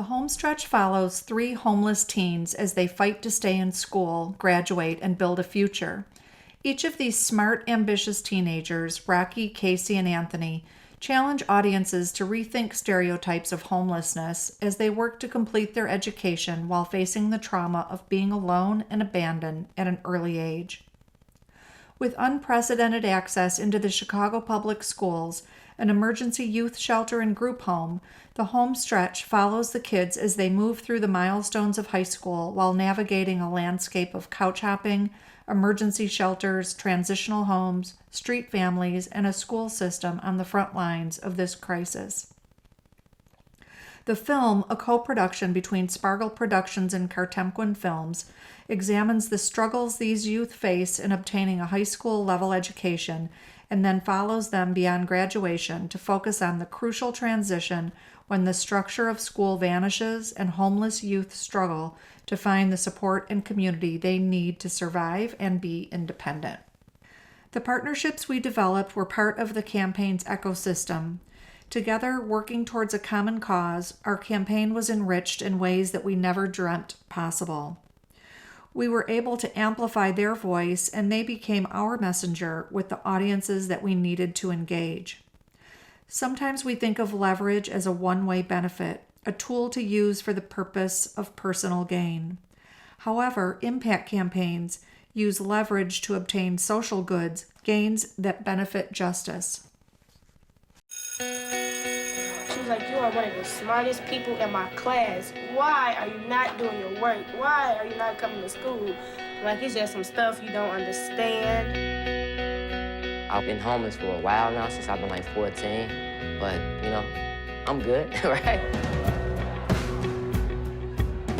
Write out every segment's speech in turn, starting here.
The Homestretch follows 3 homeless teens as they fight to stay in school, graduate, and build a future. Each of these smart, ambitious teenagers, Rocky, Casey, and Anthony, challenge audiences to rethink stereotypes of homelessness as they work to complete their education while facing the trauma of being alone and abandoned at an early age. With unprecedented access into the Chicago Public Schools, an emergency youth shelter and group home, the Homestretch follows the kids as they move through the milestones of high school while navigating a landscape of couch hopping, emergency shelters, transitional homes, street families, and a school system on the front lines of this crisis. The film, a co-production between Spargle Productions and Cartemquin Films, examines the struggles these youth face in obtaining a high school level education and then follows them beyond graduation to focus on the crucial transition when the structure of school vanishes and homeless youth struggle to find the support and community they need to survive and be independent. The partnerships we developed were part of the campaign's ecosystem. Together, working towards a common cause, our campaign was enriched in ways that we never dreamt possible. We were able to amplify their voice, and they became our messenger with the audiences that we needed to engage. Sometimes we think of leverage as a one-way benefit, a tool to use for the purpose of personal gain. However, impact campaigns use leverage to obtain social goods, gains that benefit justice. She was like, "You are one of the smartest people in my class. Why are you not doing your work? Why are you not coming to school?" Like, it's just some stuff you don't understand. I've been homeless for a while now, since I've been like 14, but, I'm good, right?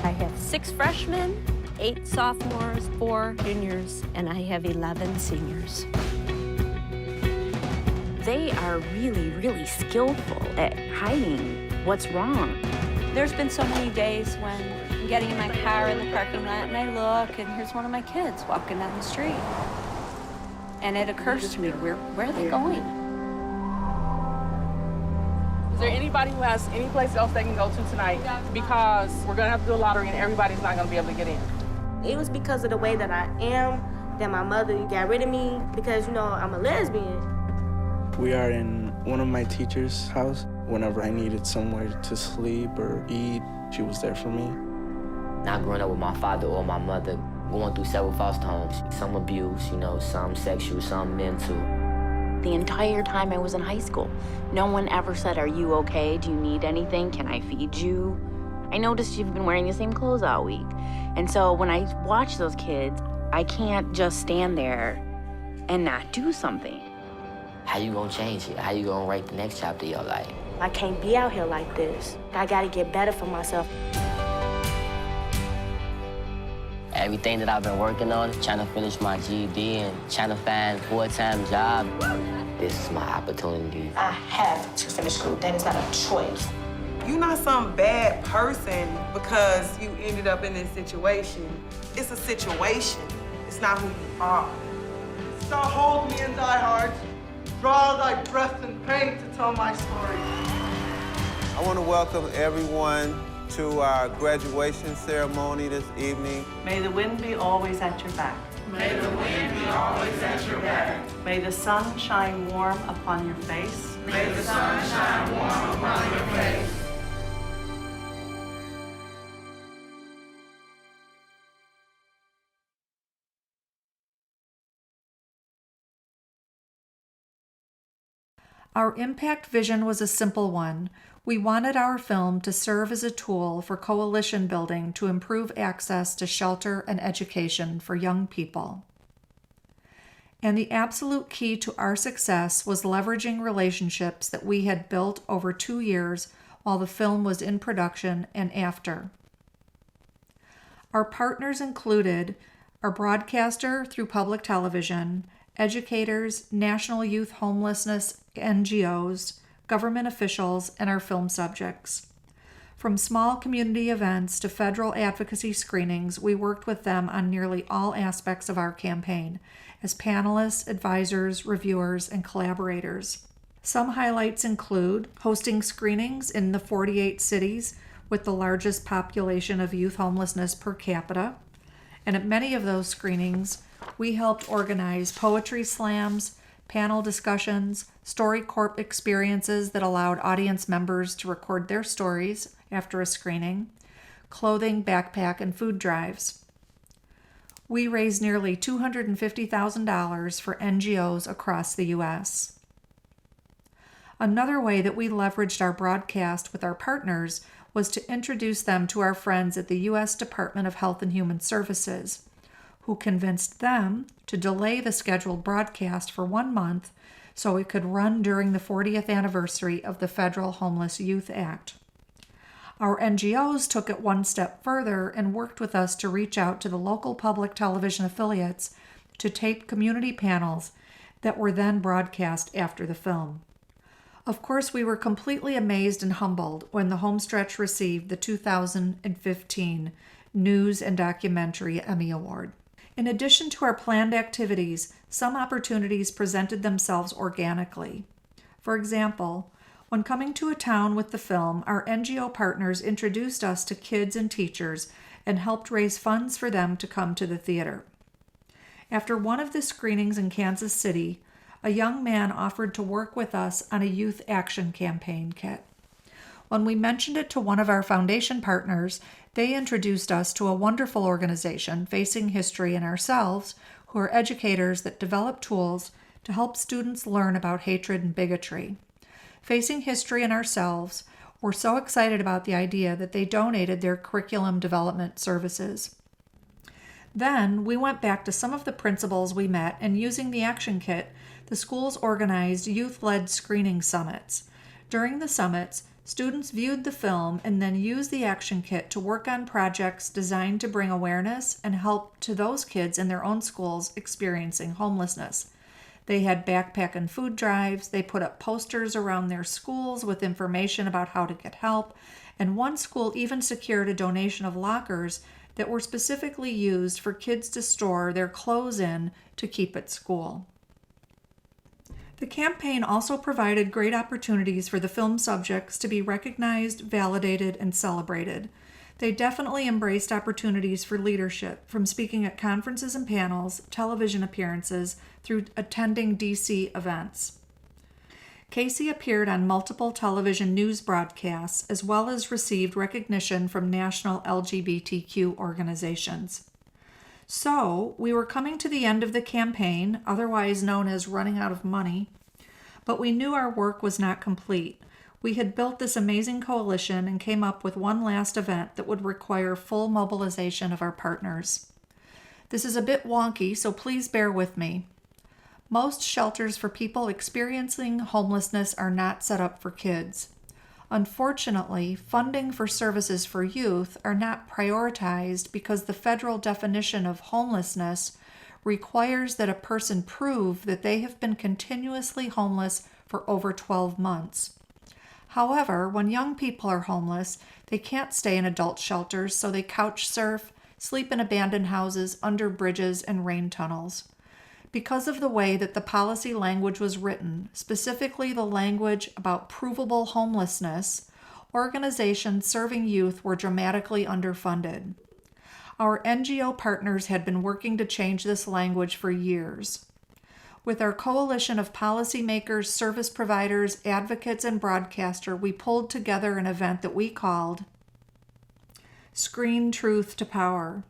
I have 6 freshmen, 8 sophomores, 4 juniors, and I have 11 seniors. They are really, really skillful at hiding what's wrong. There's been so many days when I'm getting in my car in the parking lot and I look and here's one of my kids walking down the street. And it occurs to me, where are they going? Is there anybody who has any place else they can go to tonight? Because we're gonna have to do a lottery and everybody's not gonna be able to get in. It was because of the way that I am that my mother got rid of me because, I'm a lesbian. We are in one of my teacher's house. Whenever I needed somewhere to sleep or eat, she was there for me. Not growing up with my father or my mother, going through several foster homes, some abuse, some sexual, some mental. The entire time I was in high school, no one ever said, "Are you okay? Do you need anything? Can I feed you?" I noticed you've been wearing the same clothes all week. And so when I watch those kids, I can't just stand there and not do something. How you gonna change it? How you gonna write the next chapter of your life? I can't be out here like this. I gotta get better for myself. Everything that I've been working on, trying to finish my GED and trying to find a full-time job, this is my opportunity. I have to finish school. That is not a choice. You're not some bad person because you ended up in this situation. It's a situation. It's not who you are. So hold me in thy heart. Draw thy breath in pain to tell my story. I want to welcome everyone to our graduation ceremony this evening. May the wind be always at your back. May the wind be always at your back. May the sun shine warm upon your face. May the sun shine warm upon your face. Our impact vision was a simple one. We wanted our film to serve as a tool for coalition building to improve access to shelter and education for young people. And the absolute key to our success was leveraging relationships that we had built over 2 years while the film was in production and after. Our partners included our broadcaster through public television, educators, national youth homelessness NGOs, government officials, and our film subjects. From small community events to federal advocacy screenings, we worked with them on nearly all aspects of our campaign as panelists, advisors, reviewers, and collaborators. Some highlights include hosting screenings in the 48 cities with the largest population of youth homelessness per capita. And at many of those screenings, we helped organize poetry slams, panel discussions, StoryCorp experiences that allowed audience members to record their stories after a screening, clothing, backpack, and food drives. We raised nearly $250,000 for NGOs across the U.S. Another way that we leveraged our broadcast with our partners was to introduce them to our friends at the U.S. Department of Health and Human Services, who convinced them to delay the scheduled broadcast for 1 month so it could run during the 40th anniversary of the Federal Homeless Youth Act. Our NGOs took it one step further and worked with us to reach out to the local public television affiliates to tape community panels that were then broadcast after the film. Of course, we were completely amazed and humbled when the Homestretch received the 2015 News and Documentary Emmy Award. In addition to our planned activities, some opportunities presented themselves organically. For example, when coming to a town with the film, our NGO partners introduced us to kids and teachers and helped raise funds for them to come to the theater. After one of the screenings in Kansas City, a young man offered to work with us on a youth action campaign kit. When we mentioned it to one of our foundation partners, they introduced us to a wonderful organization, Facing History and Ourselves, who are educators that develop tools to help students learn about hatred and bigotry. Facing History and Ourselves were so excited about the idea that they donated their curriculum development services. Then we went back to some of the principals we met, and using the action kit, the schools organized youth-led screening summits. During the summits, students viewed the film and then used the action kit to work on projects designed to bring awareness and help to those kids in their own schools experiencing homelessness. They had backpack and food drives, they put up posters around their schools with information about how to get help, and one school even secured a donation of lockers that were specifically used for kids to store their clothes in to keep at school. The campaign also provided great opportunities for the film subjects to be recognized, validated, and celebrated. They definitely embraced opportunities for leadership, from speaking at conferences and panels, television appearances, through attending DC events. Casey appeared on multiple television news broadcasts, as well as received recognition from national LGBTQ organizations. So, we were coming to the end of the campaign, otherwise known as running out of money, but we knew our work was not complete. We had built this amazing coalition and came up with one last event that would require full mobilization of our partners. This is a bit wonky, so please bear with me. Most shelters for people experiencing homelessness are not set up for kids. Unfortunately, funding for services for youth are not prioritized because the federal definition of homelessness requires that a person prove that they have been continuously homeless for over 12 months. However, when young people are homeless, they can't stay in adult shelters, so they couch surf, sleep in abandoned houses, under bridges, and rain tunnels. Because of the way that the policy language was written, specifically the language about provable homelessness, organizations serving youth were dramatically underfunded. Our NGO partners had been working to change this language for years. With our coalition of policymakers, service providers, advocates, and broadcaster, we pulled together an event that we called Screen Truth to Power.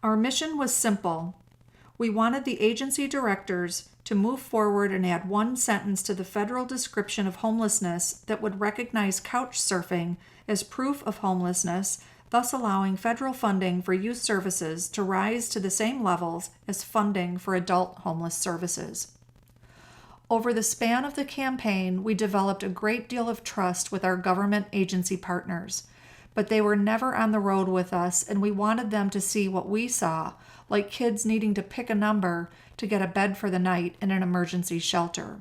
Our mission was simple. We wanted the agency directors to move forward and add one sentence to the federal description of homelessness that would recognize couch surfing as proof of homelessness, thus allowing federal funding for youth services to rise to the same levels as funding for adult homeless services. Over the span of the campaign, we developed a great deal of trust with our government agency partners, but they were never on the road with us, and we wanted them to see what we saw, like kids needing to pick a number to get a bed for the night in an emergency shelter.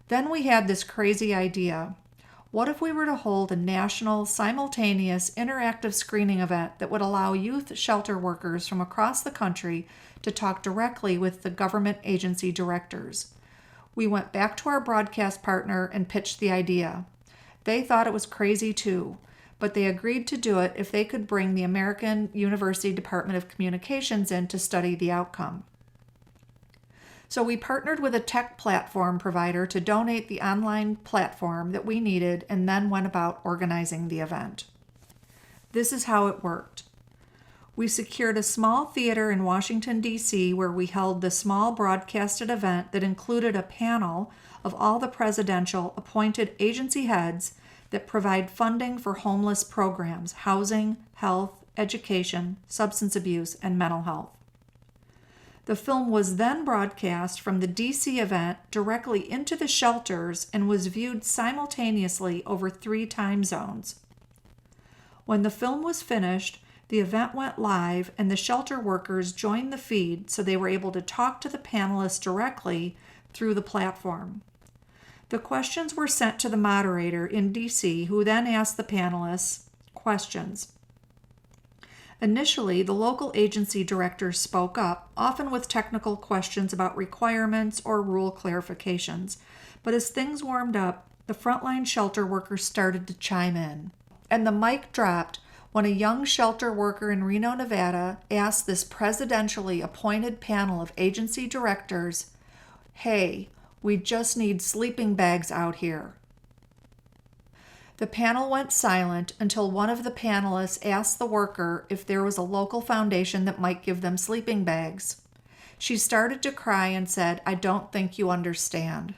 Then we had this crazy idea. What if we were to hold a national, simultaneous, interactive screening event that would allow youth shelter workers from across the country to talk directly with the government agency directors? We went back to our broadcast partner and pitched the idea. They thought it was crazy too, but they agreed to do it if they could bring the American University Department of Communications in to study the outcome. So we partnered with a tech platform provider to donate the online platform that we needed and then went about organizing the event. This is how it worked. We secured a small theater in Washington, D.C., where we held the small broadcasted event that included a panel of all the presidential appointed agency heads that provide funding for homeless programs, housing, health, education, substance abuse, and mental health. The film was then broadcast from the D.C. event directly into the shelters and was viewed simultaneously over 3 time zones. When the film was finished, the event went live and the shelter workers joined the feed so they were able to talk to the panelists directly through the platform. The questions were sent to the moderator in D.C., who then asked the panelists questions. Initially, the local agency directors spoke up, often with technical questions about requirements or rule clarifications. But as things warmed up, the frontline shelter workers started to chime in. And the mic dropped when a young shelter worker in Reno, Nevada, asked this presidentially appointed panel of agency directors, "Hey, we just need sleeping bags out here." The panel went silent until one of the panelists asked the worker if there was a local foundation that might give them sleeping bags. She started to cry and said, "I don't think you understand."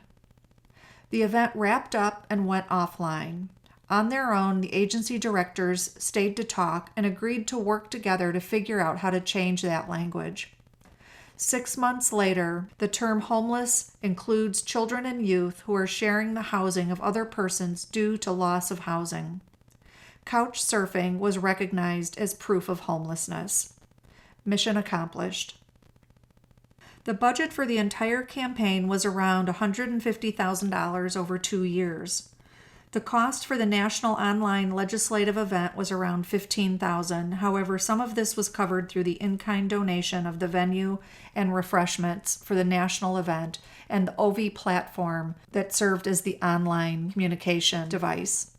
The event wrapped up and went offline. On their own, the agency directors stayed to talk and agreed to work together to figure out how to change that language. 6 months later, the term homeless includes children and youth who are sharing the housing of other persons due to loss of housing. Couch surfing was recognized as proof of homelessness. Mission accomplished. The budget for the entire campaign was around $150,000 over 2 years. The cost for the national online legislative event was around $15,000. However, some of this was covered through the in-kind donation of the venue and refreshments for the national event and the OV platform that served as the online communication device.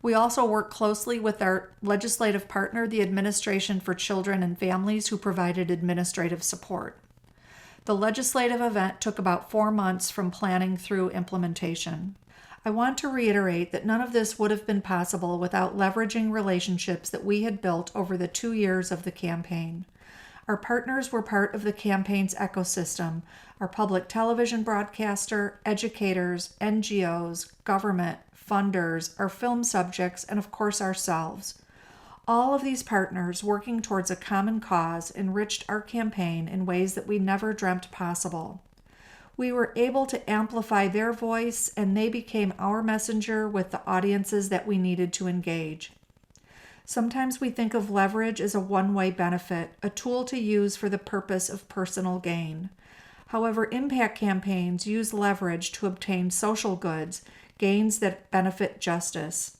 We also worked closely with our legislative partner, the Administration for Children and Families, who provided administrative support. The legislative event took about 4 months from planning through implementation. I want to reiterate that none of this would have been possible without leveraging relationships that we had built over the 2 years of the campaign. Our partners were part of the campaign's ecosystem: our public television broadcaster, educators, NGOs, government, funders, our film subjects, and of course ourselves. All of these partners working towards a common cause enriched our campaign in ways that we never dreamt possible. We were able to amplify their voice, and they became our messenger with the audiences that we needed to engage. Sometimes we think of leverage as a one-way benefit, a tool to use for the purpose of personal gain. However, impact campaigns use leverage to obtain social goods, gains that benefit justice.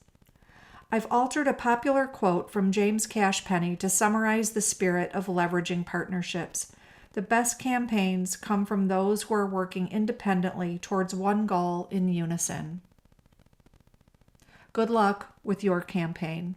I've altered a popular quote from James Cash Penney to summarize the spirit of leveraging partnerships. The best campaigns come from those who are working independently towards one goal in unison. Good luck with your campaign.